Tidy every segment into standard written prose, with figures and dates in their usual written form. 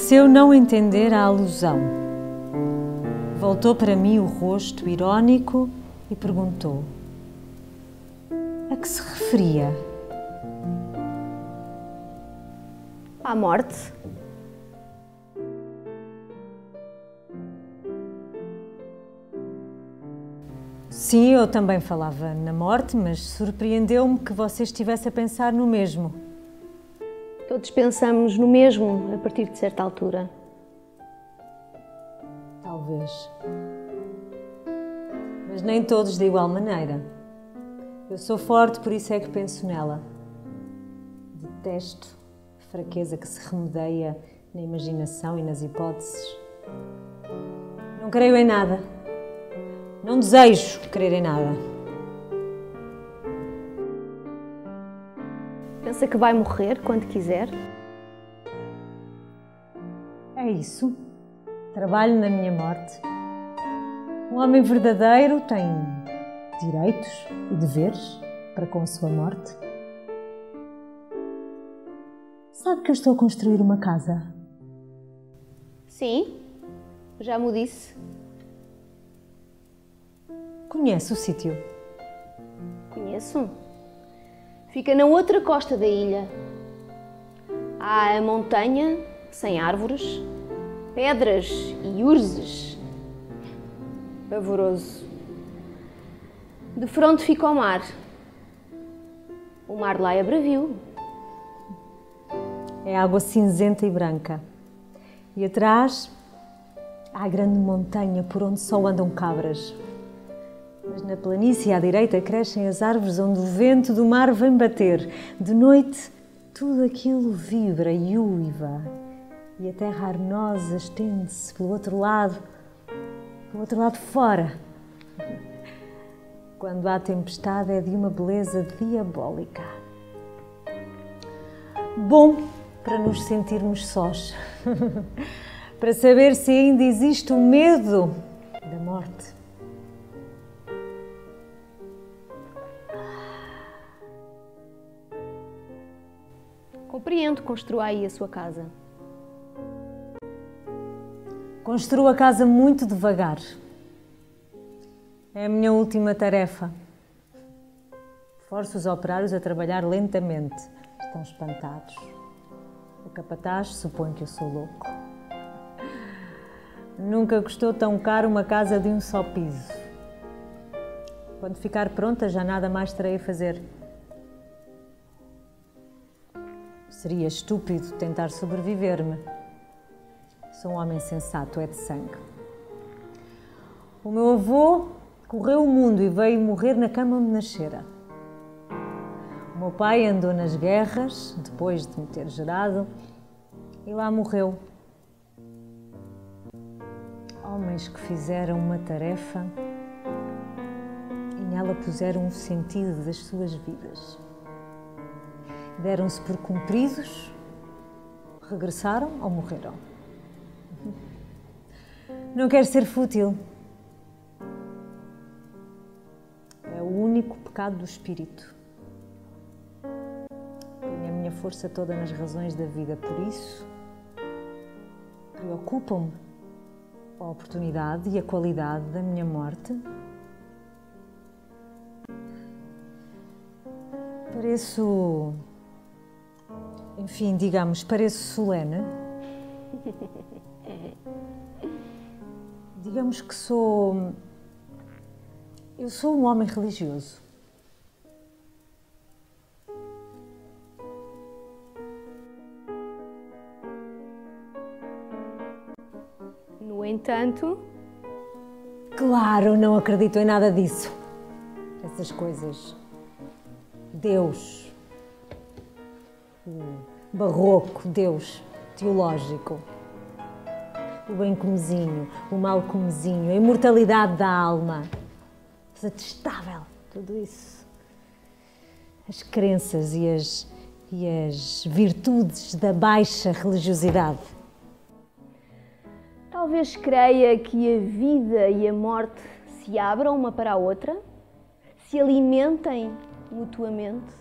Pareceu não entender a alusão. Voltou para mim o rosto irónico e perguntou: a que se referia? À morte. Sim, eu também falava na morte, mas surpreendeu-me que você estivesse a pensar no mesmo. Todos pensamos no mesmo a partir de certa altura. Talvez. Mas nem todos de igual maneira. Eu sou forte, por isso é que penso nela. Detesto a fraqueza que se remedeia na imaginação e nas hipóteses. Não creio em nada. Não desejo crer em nada. Pensa que vai morrer quando quiser? É isso. Trabalho na minha morte. Um homem verdadeiro tem direitos e deveres para com a sua morte. Sabe que eu estou a construir uma casa? Sim, já me disse. Conhece o sítio? Conheço. Fica na outra costa da ilha. Há a montanha, sem árvores, pedras e urzes. Pavoroso. De fronte fica o mar. O mar lá é bravio. É água cinzenta e branca. E atrás há a grande montanha por onde só andam cabras. Mas na planície à direita crescem as árvores onde o vento do mar vem bater. De noite tudo aquilo vibra e uiva. E a terra arenosa estende-se pelo outro lado fora. Quando há tempestade é de uma beleza diabólica. Bom para nos sentirmos sós. Para saber se ainda existe o medo da morte. Compreendo, construa aí a sua casa. Construo a casa muito devagar. É a minha última tarefa. Forço os operários a trabalhar lentamente. Estão espantados. O capataz supõe que eu sou louco. Nunca custou tão caro uma casa de um só piso. Quando ficar pronta, já nada mais terei a fazer. Seria estúpido tentar sobreviver-me. Sou um homem sensato, é de sangue. O meu avô correu o mundo e veio morrer na cama onde nascera. O meu pai andou nas guerras, depois de me ter gerado, e lá morreu. Homens que fizeram uma tarefa e nela puseram o sentido das suas vidas. Deram-se por cumpridos, regressaram ou morreram. Não quero ser fútil. É o único pecado do espírito. Ponho a minha força toda nas razões da vida, por isso preocupam-me a oportunidade e a qualidade da minha morte. Pareço, enfim, digamos, pareço solene. Digamos que eu sou um homem religioso. No entanto, Claro, não acredito em nada disso. Essas coisas. Deus. O barroco, Deus teológico. O bem comezinho, o mal comezinho, a imortalidade da alma. Detestável, tudo isso. As crenças e as virtudes da baixa religiosidade. talvez creia que a vida e a morte se abram uma para a outra, se alimentem mutuamente.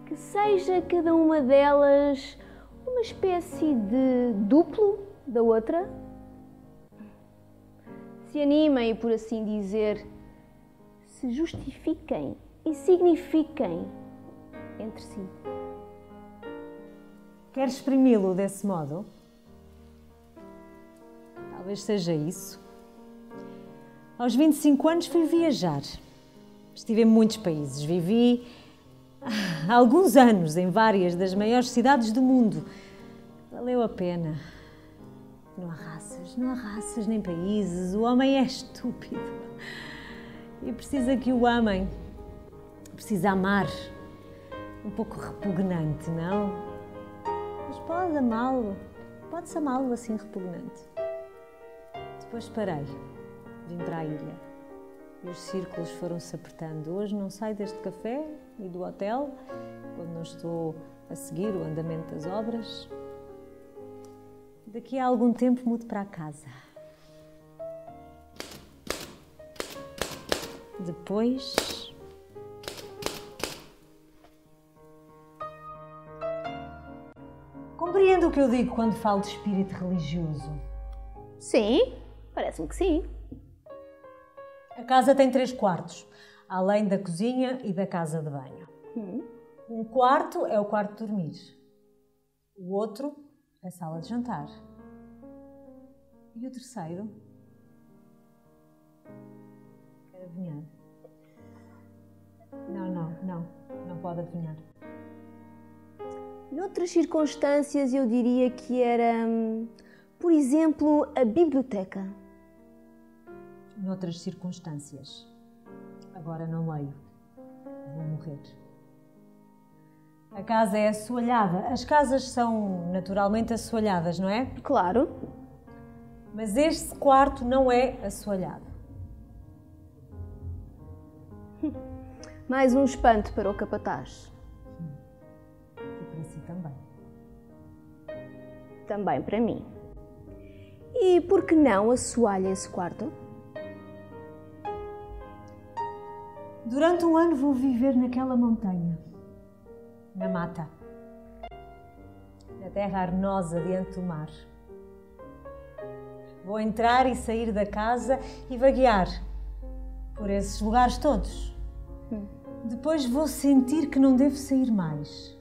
Que seja cada uma delas uma espécie de duplo da outra. Se animem, por assim dizer, se justifiquem e signifiquem entre si. Queres exprimi-lo desse modo? Talvez seja isso. Aos 25 anos fui viajar. Estive em muitos países. Vivi há alguns anos em várias das maiores cidades do mundo. Valeu a pena. Não há raças nem países. O homem é estúpido. E precisa que o amem. Precisa amar. Um pouco repugnante, não? Mas pode amá-lo. Pode-se amá-lo assim repugnante. Depois parei. Vim para a ilha. E os círculos foram-se apertando. Hoje não saio deste café e do hotel, quando não estou a seguir o andamento das obras. Daqui a algum tempo mudo para a casa. Depois... Compreendo o que eu digo quando falo de espírito religioso. Sim, parece-me que sim. A casa tem 3 quartos, além da cozinha e da casa de banho. Um quarto é o quarto de dormir. O outro é a sala de jantar. E o terceiro? Quer adivinhar? Não pode adivinhar. Noutras circunstâncias eu diria que era, por exemplo, a biblioteca. Noutras circunstâncias. Agora não leio. Vou morrer. A casa é assoalhada. As casas são naturalmente assoalhadas, não é? Claro. Mas este quarto não é assoalhado. Mais um espanto para o capataz. E para si também. Também para mim. E por que não assoalha esse quarto? Durante um ano vou viver naquela montanha, na mata, na terra arenosa diante do mar. Vou entrar e sair da casa e vaguear por esses lugares todos. Depois vou sentir que não devo sair mais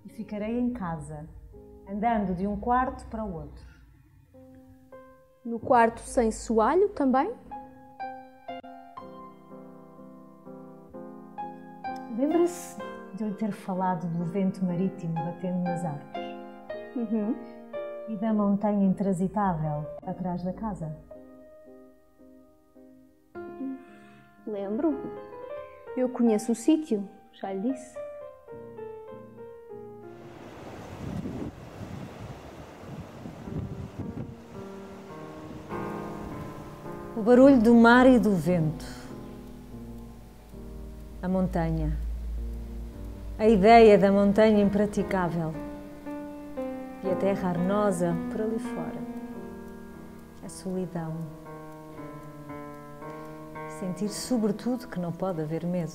e ficarei em casa, andando de um quarto para o outro. No quarto sem soalho também? Lembra-se de eu ter falado do vento marítimo batendo nas árvores? E da montanha intransitável atrás da casa? Lembro. Eu conheço o sítio, já lhe disse. O barulho do mar e do vento. A montanha. A ideia da montanha impraticável. E a terra arenosa por ali fora. A solidão. Sentir sobretudo que não pode haver medo.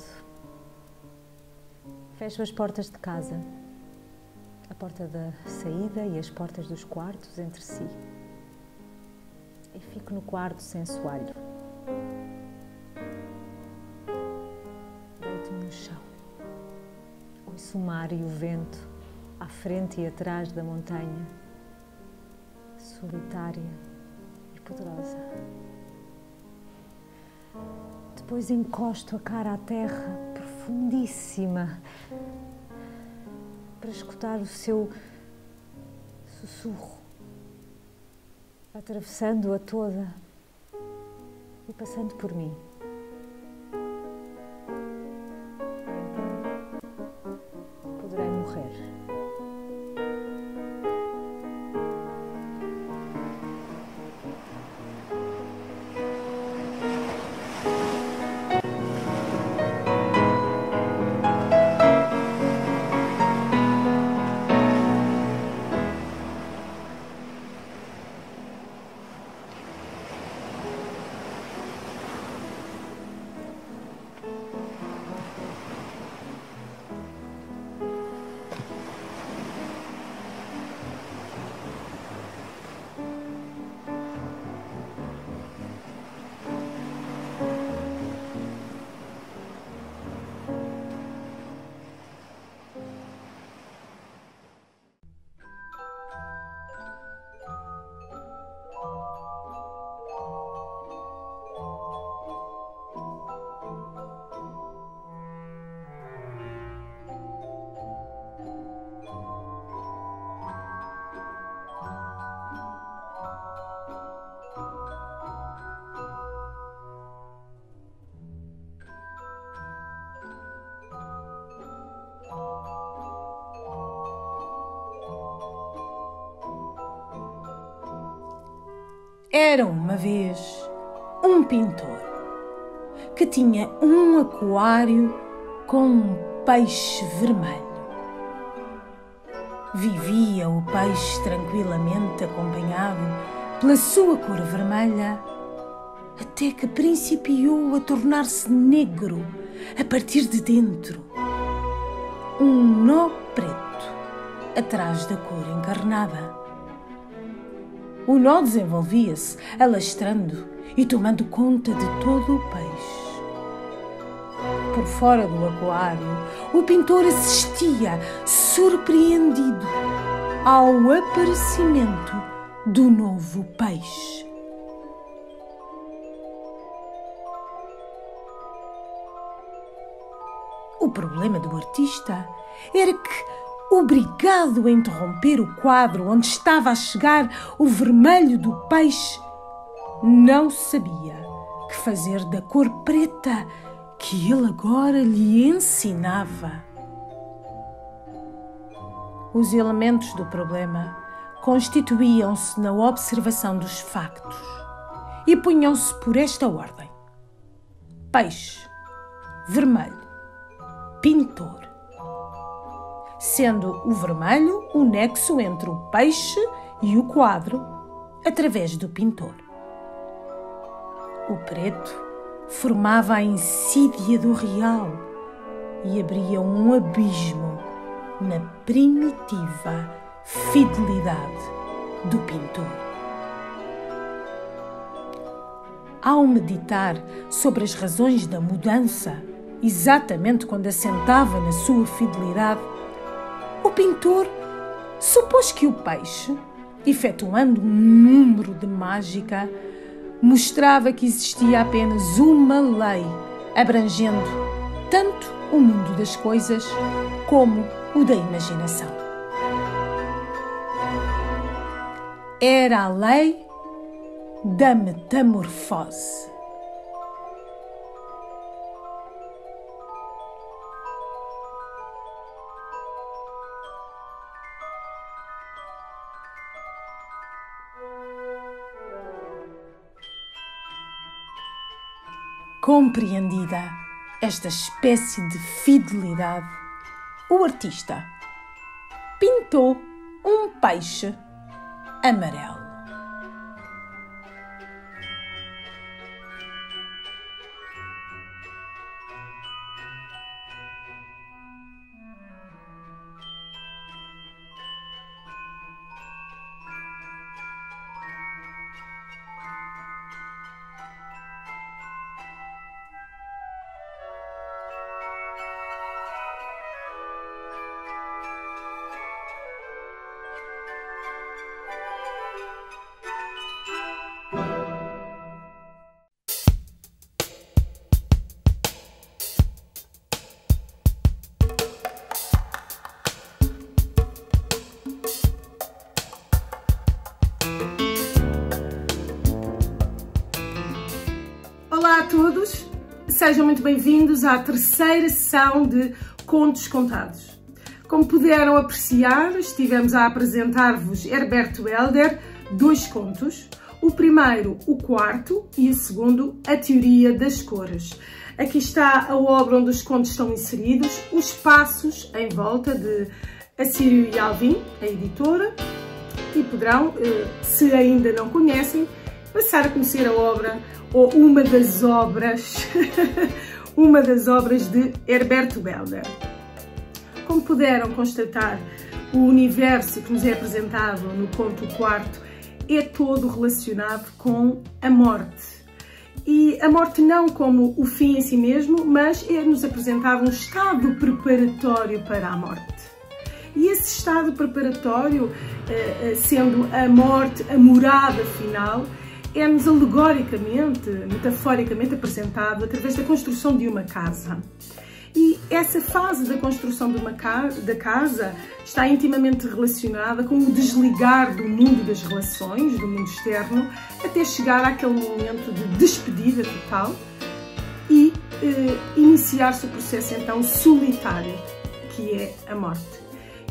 Fecho as portas de casa. A porta da saída e as portas dos quartos entre si. E fico no quarto sem soalho. Deito-me no chão. Ouço o mar e o vento à frente e atrás da montanha, solitária e poderosa. Depois encosto a cara à terra profundíssima para escutar o seu sussurro, atravessando-a toda e passando por mim. Então, poderei morrer. Era uma vez um pintor que tinha um aquário com um peixe vermelho. Vivia o peixe tranquilamente acompanhado pela sua cor vermelha, até que principiou a tornar-se negro a partir de dentro. Um nó preto atrás da cor encarnada. O nó desenvolvia-se, alastrando e tomando conta de todo o peixe. Por fora do aquário, o pintor assistia, surpreendido, ao aparecimento do novo peixe. O problema do artista era que, obrigado a interromper o quadro onde estava a chegar o vermelho do peixe, não sabia que fazer da cor preta que ele agora lhe ensinava. Os elementos do problema constituíam-se na observação dos factos e punham-se por esta ordem: peixe, vermelho, pintor, sendo o vermelho o nexo entre o peixe e o quadro através do pintor. O preto formava a insídia do real e abria um abismo na primitiva fidelidade do pintor. Ao meditar sobre as razões da mudança, exatamente quando assentava na sua fidelidade, o pintor supôs que o peixe, efetuando um número de mágica, mostrava que existia apenas uma lei, abrangendo tanto o mundo das coisas como o da imaginação. Era a lei da metamorfose. Compreendida esta espécie de fidelidade, o artista pintou um peixe amarelo. Olá a todos, sejam muito bem-vindos à terceira sessão de Contos Contados. Como puderam apreciar, estivemos a apresentar-vos Herberto Helder, dois contos. O primeiro, o quarto, e o segundo, a teoria das cores. Aqui está a obra onde os contos estão inseridos, os passos em volta de Assírio e Alvim, a editora, e poderão, se ainda não conhecem, passar a conhecer a obra ou uma das obras de Herberto Helder. Como puderam constatar, o universo que nos é apresentado no conto quarto é todo relacionado com a morte. E a morte não como o fim em si mesmo, mas é-nos apresentado um estado preparatório para a morte. E esse estado preparatório, sendo a morte a morada final, é-nos alegoricamente, metaforicamente apresentado através da construção de uma casa. E essa fase da construção da casa está intimamente relacionada com o desligar do mundo das relações, do mundo externo, até chegar àquele momento de despedida total e iniciar-se o processo então solitário, que é a morte.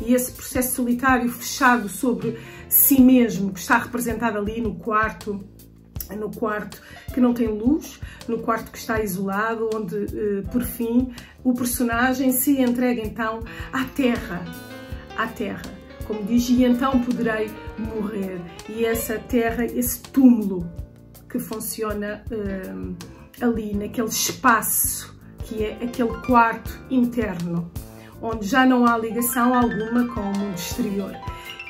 E esse processo solitário fechado sobre si mesmo, que está representado ali no quarto, no quarto que não tem luz, no quarto que está isolado, onde, por fim, o personagem se entrega então à terra, como diz, e então poderei morrer. E essa terra, esse túmulo que funciona ali naquele espaço, que é aquele quarto interno, onde já não há ligação alguma com o mundo exterior.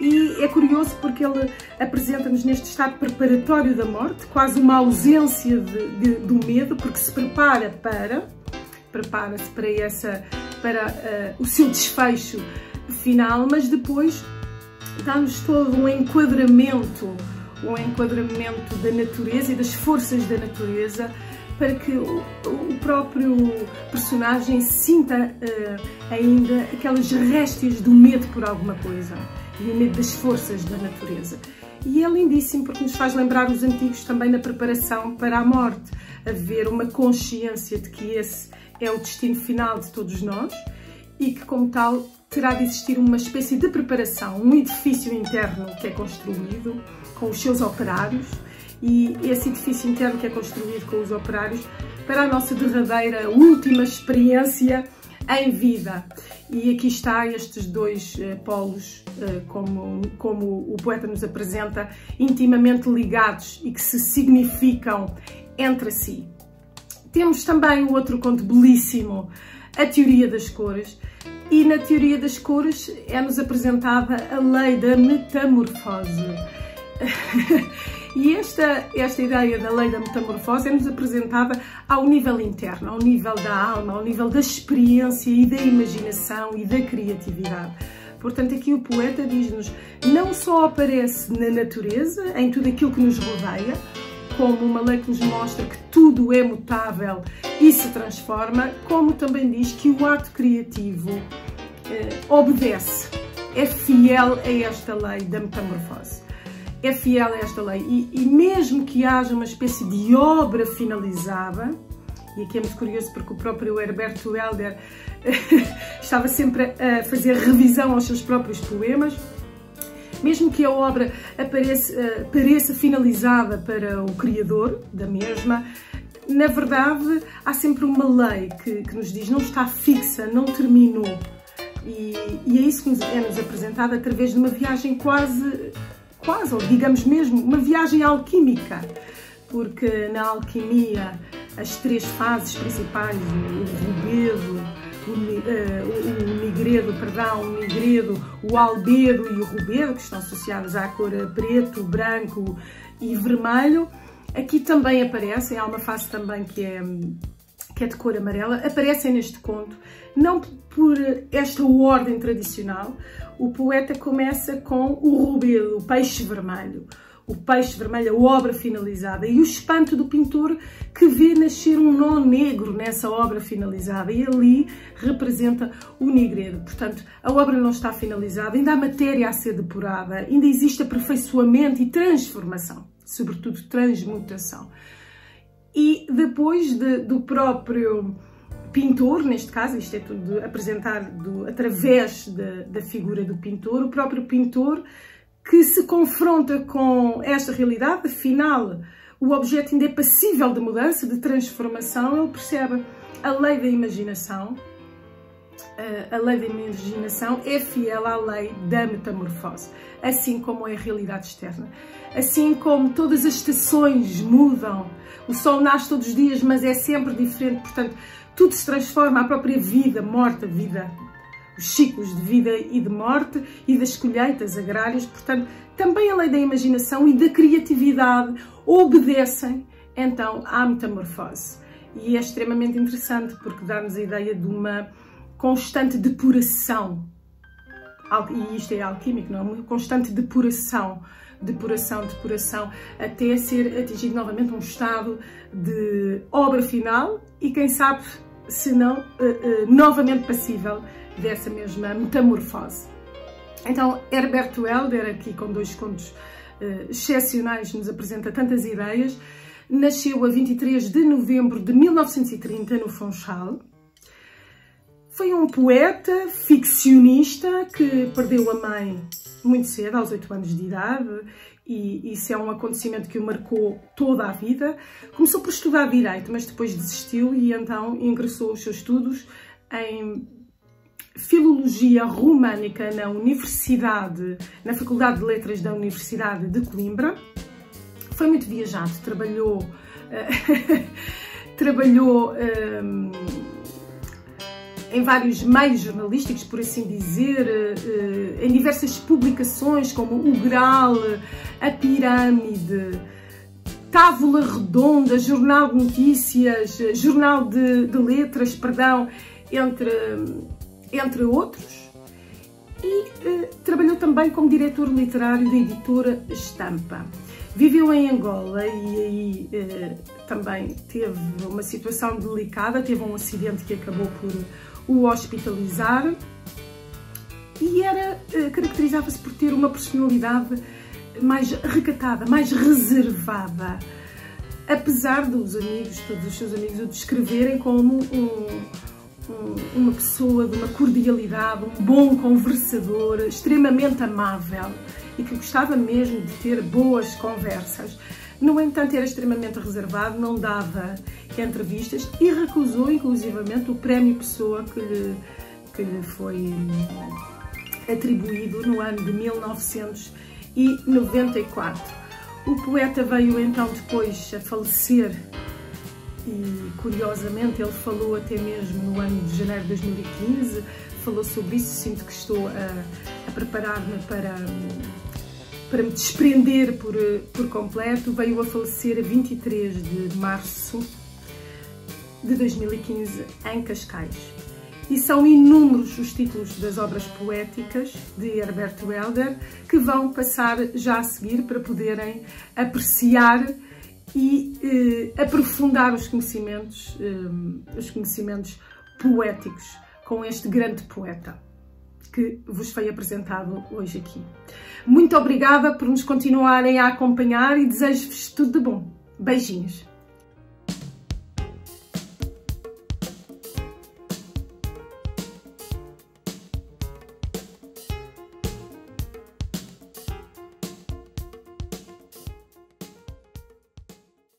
E é curioso porque ele apresenta-nos neste estado preparatório da morte, quase uma ausência do medo, porque se prepara-se para o seu desfecho final, mas depois dá-nos todo um enquadramento da natureza e das forças da natureza, para que o próprio personagem sinta ainda aquelas réstias do medo por alguma coisa, e o medo das forças da natureza. E é lindíssimo porque nos faz lembrar os antigos também na preparação para a morte, haver uma consciência de que esse é o destino final de todos nós e que, como tal, terá de existir uma espécie de preparação, um edifício interno que é construído com os seus operários, e esse edifício interno que é construído com os operários para a nossa derradeira, última experiência em vida. E aqui está estes dois polos, como o poeta nos apresenta, intimamente ligados e que se significam entre si. Temos também o outro conto belíssimo, A Teoria das Cores, e na Teoria das Cores é-nos apresentada a lei da metamorfose. E esta ideia da lei da metamorfose é-nos apresentada ao nível interno, ao nível da alma, ao nível da experiência e da imaginação e da criatividade. Portanto, aqui o poeta diz-nos, não só aparece na natureza, em tudo aquilo que nos rodeia, como uma lei que nos mostra que tudo é mutável e se transforma, como também diz que o ato criativo obedece, é fiel a esta lei da metamorfose. É fiel a esta lei e mesmo que haja uma espécie de obra finalizada, e aqui é muito curioso porque o próprio Herberto Helder estava sempre a fazer revisão aos seus próprios poemas, mesmo que a obra pareça finalizada para o criador da mesma, na verdade há sempre uma lei que nos diz, não está fixa, não terminou, e é isso que nos apresentado através de uma viagem quase, ou digamos mesmo, uma viagem alquímica, porque na alquimia as três fases principais, o nigredo, o albedo e o rubedo, que estão associados à cor preto, branco e vermelho, aqui também aparecem, há uma fase também que é de cor amarela, aparecem neste conto, não por esta ordem tradicional. O poeta começa com o rubedo, o peixe vermelho, a obra finalizada, e o espanto do pintor que vê nascer um nó negro nessa obra finalizada, e ali representa o nigredo. Portanto, a obra não está finalizada, ainda há matéria a ser depurada, ainda existe aperfeiçoamento e transformação, sobretudo transmutação. E depois do próprio pintor, neste caso, isto é tudo apresentado através da figura do pintor, o próprio pintor que se confronta com esta realidade, afinal, o objeto ainda é passível de mudança, de transformação, ele percebe a lei da imaginação. A lei da imaginação é fiel à lei da metamorfose, assim como é a realidade externa. Assim como todas as estações mudam, o sol nasce todos os dias, mas é sempre diferente, portanto, tudo se transforma, a própria vida, morte, a vida, os ciclos de vida e de morte e das colheitas agrárias, portanto, também a lei da imaginação e da criatividade obedecem, então, à metamorfose. E é extremamente interessante porque dá-nos a ideia de uma constante depuração, e isto é alquímico, não é? Uma constante depuração, até ser atingido novamente um estado de obra final e, quem sabe, se não, novamente passível dessa mesma metamorfose. Então, Herberto Helder, aqui com dois contos excepcionais, nos apresenta tantas ideias. Nasceu a 23 de novembro de 1930 no Funchal. Foi um poeta, ficcionista, que perdeu a mãe muito cedo, aos 8 anos de idade, e isso é um acontecimento que o marcou toda a vida. Começou por estudar Direito, mas depois desistiu e então ingressou os seus estudos em Filologia Românica na Faculdade de Letras da Universidade de Coimbra. Foi muito viajado, trabalhou em vários meios jornalísticos, por assim dizer, em diversas publicações como O Grau, A Pirâmide, Távola Redonda, Jornal de Notícias, Jornal de Letras, perdão, entre outros. E trabalhou também como diretor literário da editora Estampa. Viveu em Angola e aí também teve uma situação delicada, teve um acidente que acabou por o hospitalizar e caracterizava-se por ter uma personalidade mais recatada, mais reservada, apesar dos amigos, todos os seus amigos o descreverem como uma pessoa de uma cordialidade, um bom conversador, extremamente amável e que gostava mesmo de ter boas conversas. No entanto, era extremamente reservado, não dava entrevistas e recusou inclusivamente o Prémio Pessoa que lhe foi atribuído no ano de 1994. O poeta veio então depois a falecer e, curiosamente, ele falou até mesmo no ano de janeiro de 2015, falou sobre isso. Sinto que estou a preparar-me para me desprender por completo. Veio a falecer a 23 de março de 2015 em Cascais. E são inúmeros os títulos das obras poéticas de Herbert Welder que vão passar já a seguir para poderem apreciar e aprofundar os conhecimentos poéticos com este grande poeta que vos foi apresentado hoje aqui. Muito obrigada por nos continuarem a acompanhar e desejo-vos tudo de bom. Beijinhos!